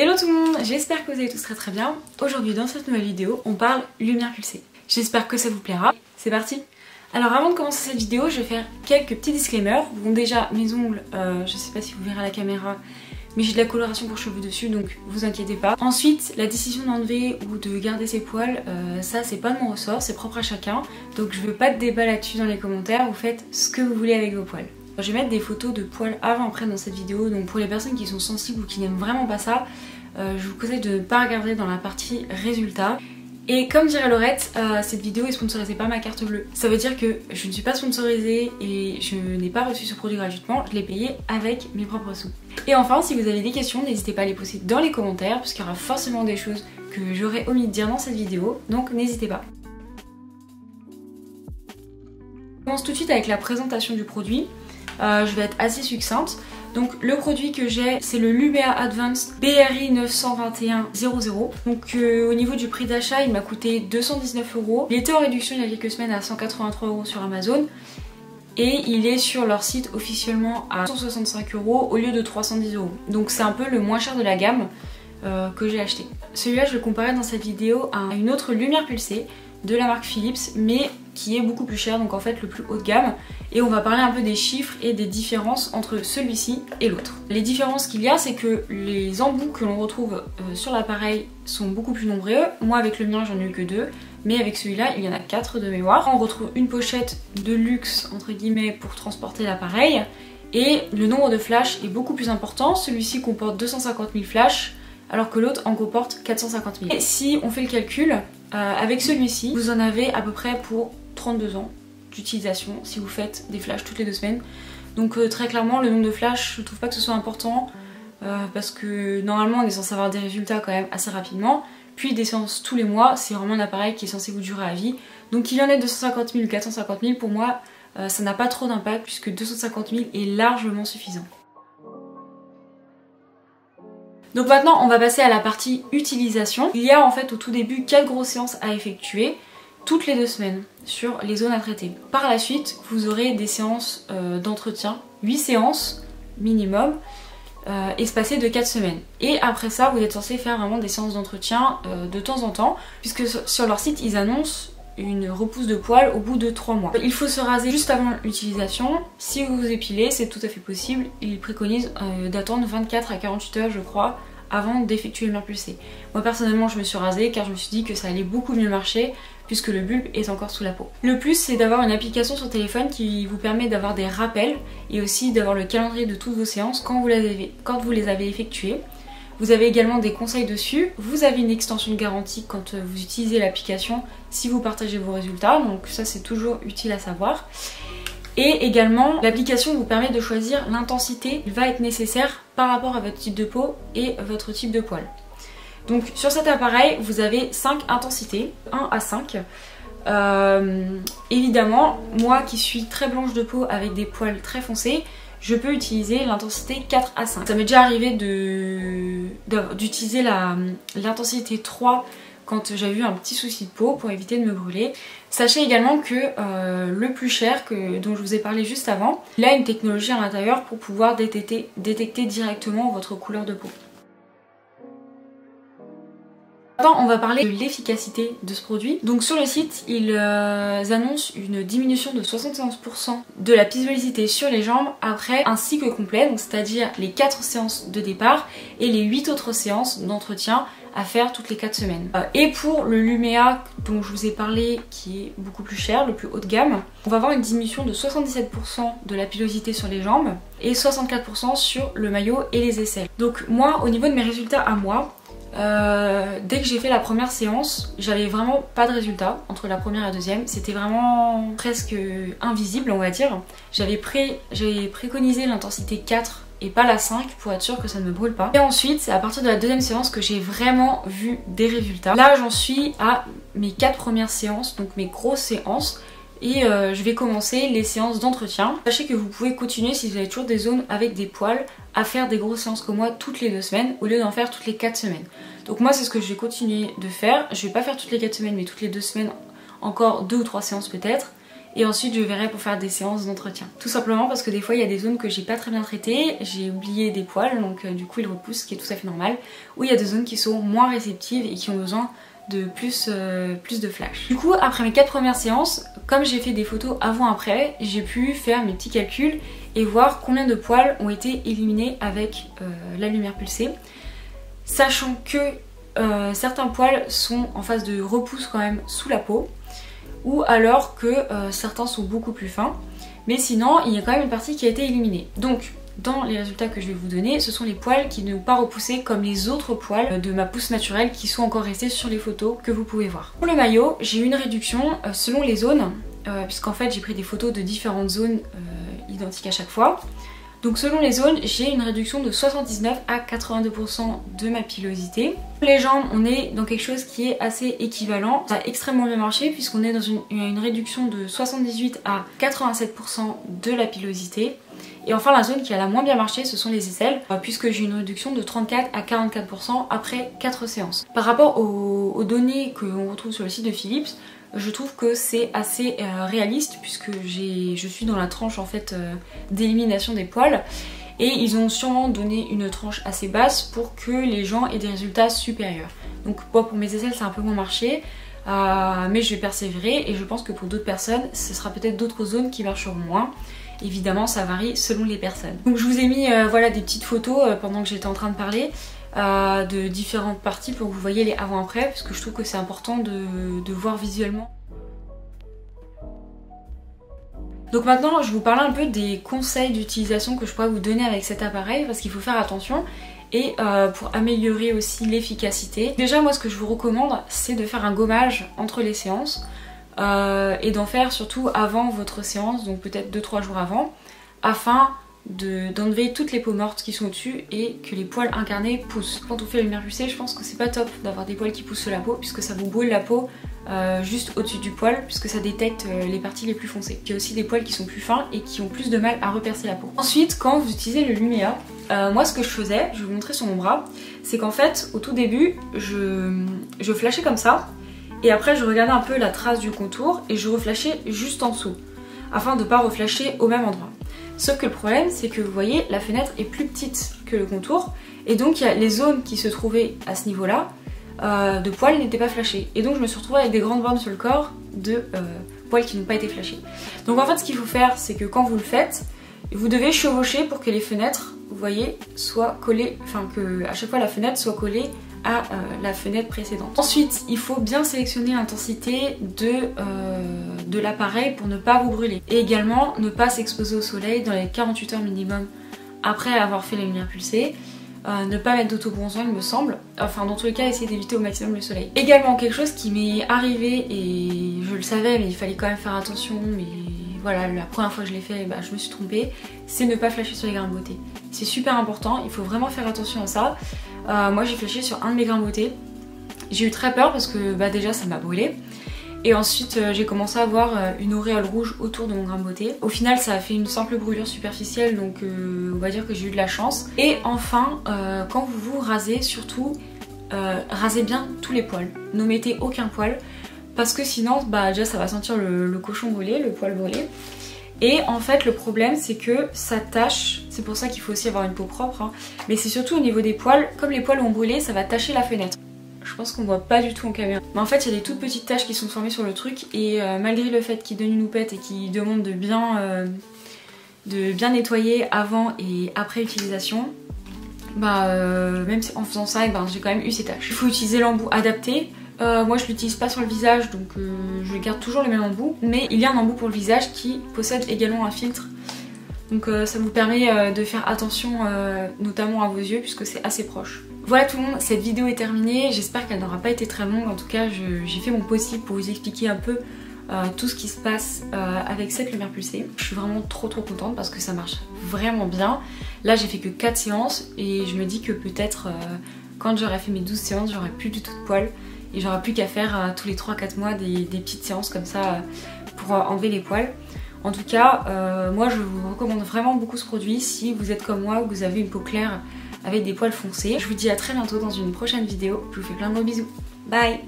Hello tout le monde, j'espère que vous allez tous très bien. Aujourd'hui dans cette nouvelle vidéo, on parle lumière pulsée. J'espère que ça vous plaira. C'est parti. Alors avant de commencer cette vidéo, je vais faire quelques petits disclaimers. Bon déjà, mes ongles, je sais pas si vous verrez à la caméra, mais j'ai de la coloration pour cheveux dessus, donc vous inquiétez pas. Ensuite, la décision d'enlever ou de garder ses poils, ça c'est pas de mon ressort, c'est propre à chacun. Donc je veux pas de débat là-dessus dans les commentaires, vous faites ce que vous voulez avec vos poils. Je vais mettre des photos de poils avant-après dans cette vidéo, donc pour les personnes qui sont sensibles ou qui n'aiment vraiment pas ça, je vous conseille de ne pas regarder dans la partie résultats. Et comme dirait Laurette, cette vidéo est sponsorisée par ma carte bleue. Ça veut dire que je ne suis pas sponsorisée et je n'ai pas reçu ce produit gratuitement, je l'ai payé avec mes propres sous. Et enfin, si vous avez des questions, n'hésitez pas à les poser dans les commentaires, parce qu'il y aura forcément des choses que j'aurais omis de dire dans cette vidéo, donc n'hésitez pas. Je commence tout de suite avec la présentation du produit. Je vais être assez succincte. Donc le produit que j'ai, c'est le Lumea Advanced BRI 921-00. Donc au niveau du prix d'achat, il m'a coûté 219 €. Il était en réduction il y a quelques semaines à 183 € sur Amazon. Et il est sur leur site officiellement à 165 € au lieu de 310 €. Donc c'est un peu le moins cher de la gamme que j'ai acheté. Celui-là, je le comparais dans cette vidéo à une autre lumière pulsée de la marque Philips, mais qui est beaucoup plus cher, donc en fait le plus haut de gamme. Et on va parler un peu des chiffres et des différences entre celui-ci et l'autre. Les différences qu'il y a, c'est que les embouts que l'on retrouve sur l'appareil sont beaucoup plus nombreux. Moi avec le mien j'en ai eu que 2, mais avec celui-là il y en a 4 de mémoire. On retrouve une pochette de luxe entre guillemets pour transporter l'appareil, et le nombre de flashs est beaucoup plus important. Celui-ci comporte 250 000 flashs, alors que l'autre en comporte 450 000. Et si on fait le calcul, avec celui-ci, vous en avez à peu près pour 32 ans d'utilisation si vous faites des flashs toutes les 2 semaines. Donc très clairement, le nombre de flashs, je trouve pas que ce soit important parce que normalement on est censé avoir des résultats quand même assez rapidement. Puis des séances tous les mois, c'est vraiment un appareil qui est censé vous durer à vie. Donc qu'il y en ait 250 000 ou 450 000, pour moi ça n'a pas trop d'impact puisque 250 000 est largement suffisant. Donc maintenant on va passer à la partie utilisation. Il y a en fait au tout début 4 grosses séances à effectuer toutes les 2 semaines sur les zones à traiter. Par la suite vous aurez des séances d'entretien, 8 séances minimum, espacées de 4 semaines. Et après ça vous êtes censé faire vraiment des séances d'entretien de temps en temps, puisque sur leur site ils annoncent une repousse de poils au bout de 3 mois. Il faut se raser juste avant l'utilisation. Si vous vous épilez, c'est tout à fait possible. Ils préconisent d'attendre 24 à 48 heures je crois avant d'effectuer le lumière pulsée. Moi personnellement je me suis rasée car je me suis dit que ça allait beaucoup mieux marcher puisque le bulbe est encore sous la peau. Le plus, c'est d'avoir une application sur téléphone qui vous permet d'avoir des rappels et aussi d'avoir le calendrier de toutes vos séances quand vous les avez effectuées. Vous avez également des conseils dessus, vous avez une extension de garantie quand vous utilisez l'application si vous partagez vos résultats, donc ça c'est toujours utile à savoir. Et également, l'application vous permet de choisir l'intensité qui va être nécessaire par rapport à votre type de peau et votre type de poil. Donc sur cet appareil, vous avez 5 intensités, 1 à 5. Évidemment, moi qui suis très blanche de peau avec des poils très foncés, je peux utiliser l'intensité 4 à 5. Ça m'est déjà arrivé d'utiliser l'intensité 3 quand j'avais eu un petit souci de peau pour éviter de me brûler. Sachez également que le plus cher, dont je vous ai parlé juste avant, il a une technologie à l'intérieur pour pouvoir détecter directement votre couleur de peau. Maintenant, on va parler de l'efficacité de ce produit. Donc sur le site, ils annoncent une diminution de 71% de la pixelisité sur les jambes après un cycle complet, donc c'est-à-dire les 4 séances de départ et les 8 autres séances d'entretien à faire toutes les 4 semaines. Et pour le Lumea dont je vous ai parlé, qui est beaucoup plus cher, le plus haut de gamme, on va avoir une diminution de 77% de la pilosité sur les jambes et 64% sur le maillot et les aisselles. Donc moi, au niveau de mes résultats à moi, dès que j'ai fait la première séance, j'avais vraiment pas de résultat entre la première et la deuxième. C'était vraiment presque invisible, on va dire. J'avais préconisé l'intensité 4 et pas la 5 pour être sûr que ça ne me brûle pas. Et ensuite, c'est à partir de la deuxième séance que j'ai vraiment vu des résultats. Là, j'en suis à mes 4 premières séances, donc mes grosses séances. Et je vais commencer les séances d'entretien. Sachez que vous pouvez continuer, si vous avez toujours des zones avec des poils, à faire des grosses séances comme moi toutes les 2 semaines au lieu d'en faire toutes les 4 semaines. Donc moi c'est ce que je vais continuer de faire. Je vais pas faire toutes les 4 semaines mais toutes les 2 semaines, encore 2 ou 3 séances peut-être. Et ensuite je verrai pour faire des séances d'entretien. Tout simplement parce que des fois il y a des zones que j'ai pas très bien traitées, j'ai oublié des poils, donc du coup ils repoussent, ce qui est tout à fait normal. Ou il y a des zones qui sont moins réceptives et qui ont besoin de plus de flash. Du coup après mes 4 premières séances, comme j'ai fait des photos avant-après, j'ai pu faire mes petits calculs et voir combien de poils ont été éliminés avec la lumière pulsée. Sachant que certains poils sont en phase de repousse quand même sous la peau, ou alors que certains sont beaucoup plus fins, mais sinon il y a quand même une partie qui a été éliminée. Donc dans les résultats que je vais vous donner, ce sont les poils qui n'ont pas repoussé comme les autres poils de ma pousse naturelle qui sont encore restés sur les photos que vous pouvez voir. Pour le maillot, j'ai eu une réduction selon les zones, puisqu'en fait j'ai pris des photos de différentes zones identiques à chaque fois. Donc selon les zones, j'ai une réduction de 79 à 82% de ma pilosité. Pour les jambes, on est dans quelque chose qui est assez équivalent. Ça a extrêmement bien marché puisqu'on est dans une réduction de 78 à 87% de la pilosité. Et enfin la zone qui a la moins bien marché, ce sont les aisselles, puisque j'ai une réduction de 34 à 44% après 4 séances. Par rapport aux données qu'on retrouve sur le site de Philips, je trouve que c'est assez réaliste puisque je suis dans la tranche en fait d'élimination des poils et ils ont sûrement donné une tranche assez basse pour que les gens aient des résultats supérieurs. Donc moi, pour mes aisselles ça a un peu moins marché, mais je vais persévérer et je pense que pour d'autres personnes ce sera peut-être d'autres zones qui marcheront moins. Évidemment ça varie selon les personnes. Donc je vous ai mis voilà, des petites photos pendant que j'étais en train de parler. De différentes parties pour que vous voyez les avant-après parce que je trouve que c'est important de voir visuellement. Donc maintenant je vais vous parler un peu des conseils d'utilisation que je pourrais vous donner avec cet appareil parce qu'il faut faire attention et pour améliorer aussi l'efficacité. Déjà moi ce que je vous recommande c'est de faire un gommage entre les séances et d'en faire surtout avant votre séance, donc peut-être 2-3 jours avant, afin d'enlever toutes les peaux mortes qui sont au-dessus et que les poils incarnés poussent. Quand on fait la lumière pulsée, je pense que c'est pas top d'avoir des poils qui poussent sur la peau puisque ça vous brûle la peau juste au-dessus du poil puisque ça détecte les parties les plus foncées. Il y a aussi des poils qui sont plus fins et qui ont plus de mal à repercer la peau. Ensuite, quand vous utilisez le Lumea, moi ce que je faisais, je vais vous montrer sur mon bras, c'est qu'en fait au tout début je flashais comme ça et après je regardais un peu la trace du contour et je reflashais juste en dessous afin de ne pas reflasher au même endroit. Sauf que le problème c'est que vous voyez la fenêtre est plus petite que le contour et donc il y a les zones qui se trouvaient à ce niveau là de poils n'étaient pas flashées et donc je me suis retrouvée avec des grandes bandes sur le corps de poils qui n'ont pas été flashés. Donc en fait ce qu'il faut faire c'est que quand vous le faites vous devez chevaucher pour que les fenêtres vous voyez soient collées, enfin que à chaque fois la fenêtre soit collée à la fenêtre précédente. Ensuite il faut bien sélectionner l'intensité de l'appareil pour ne pas vous brûler et également ne pas s'exposer au soleil dans les 48 heures minimum après avoir fait la lumière pulsée, ne pas mettre d'autobronzant il me semble, enfin dans tous les cas essayer d'éviter au maximum le soleil. Également quelque chose qui m'est arrivé et je le savais mais il fallait quand même faire attention, mais voilà la première fois que je l'ai fait je me suis trompée, c'est ne pas flasher sur les grains de beauté. C'est super important, il faut vraiment faire attention à ça. Moi j'ai flashé sur un de mes grains de beauté, j'ai eu très peur parce que déjà ça m'a brûlé et ensuite j'ai commencé à avoir une auréole rouge autour de mon grain de beauté. Au final ça a fait une simple brûlure superficielle donc on va dire que j'ai eu de la chance. Et enfin quand vous vous rasez surtout rasez bien tous les poils, n'omettez aucun poil parce que sinon déjà ça va sentir le cochon brûlé, le poil brûlé. Et en fait le problème c'est que ça tache, c'est pour ça qu'il faut aussi avoir une peau propre hein. Mais c'est surtout au niveau des poils, comme les poils ont brûlé ça va tacher la fenêtre. Je pense qu'on voit pas du tout en caméra. Mais en fait il y a des toutes petites taches qui sont formées sur le truc et malgré le fait qu'il donne une houppette et qu'il demande de bien nettoyer avant et après utilisation, même en faisant ça j'ai quand même eu ces taches. Il faut utiliser l'embout adapté. Moi je l'utilise pas sur le visage donc je garde toujours le même embout, mais il y a un embout pour le visage qui possède également un filtre donc ça vous permet de faire attention notamment à vos yeux puisque c'est assez proche. Voilà tout le monde, cette vidéo est terminée, j'espère qu'elle n'aura pas été très longue, en tout cas j'ai fait mon possible pour vous expliquer un peu tout ce qui se passe avec cette lumière pulsée. Je suis vraiment trop contente parce que ça marche vraiment bien. Là j'ai fait que 4 séances et je me dis que peut-être quand j'aurai fait mes 12 séances j'aurai plus du tout de poils. Et j'aurai plus qu'à faire tous les 3-4 mois des petites séances comme ça pour enlever les poils. En tout cas, moi je vous recommande vraiment beaucoup ce produit si vous êtes comme moi ou que vous avez une peau claire avec des poils foncés. Je vous dis à très bientôt dans une prochaine vidéo. Je vous fais plein de gros bisous. Bye!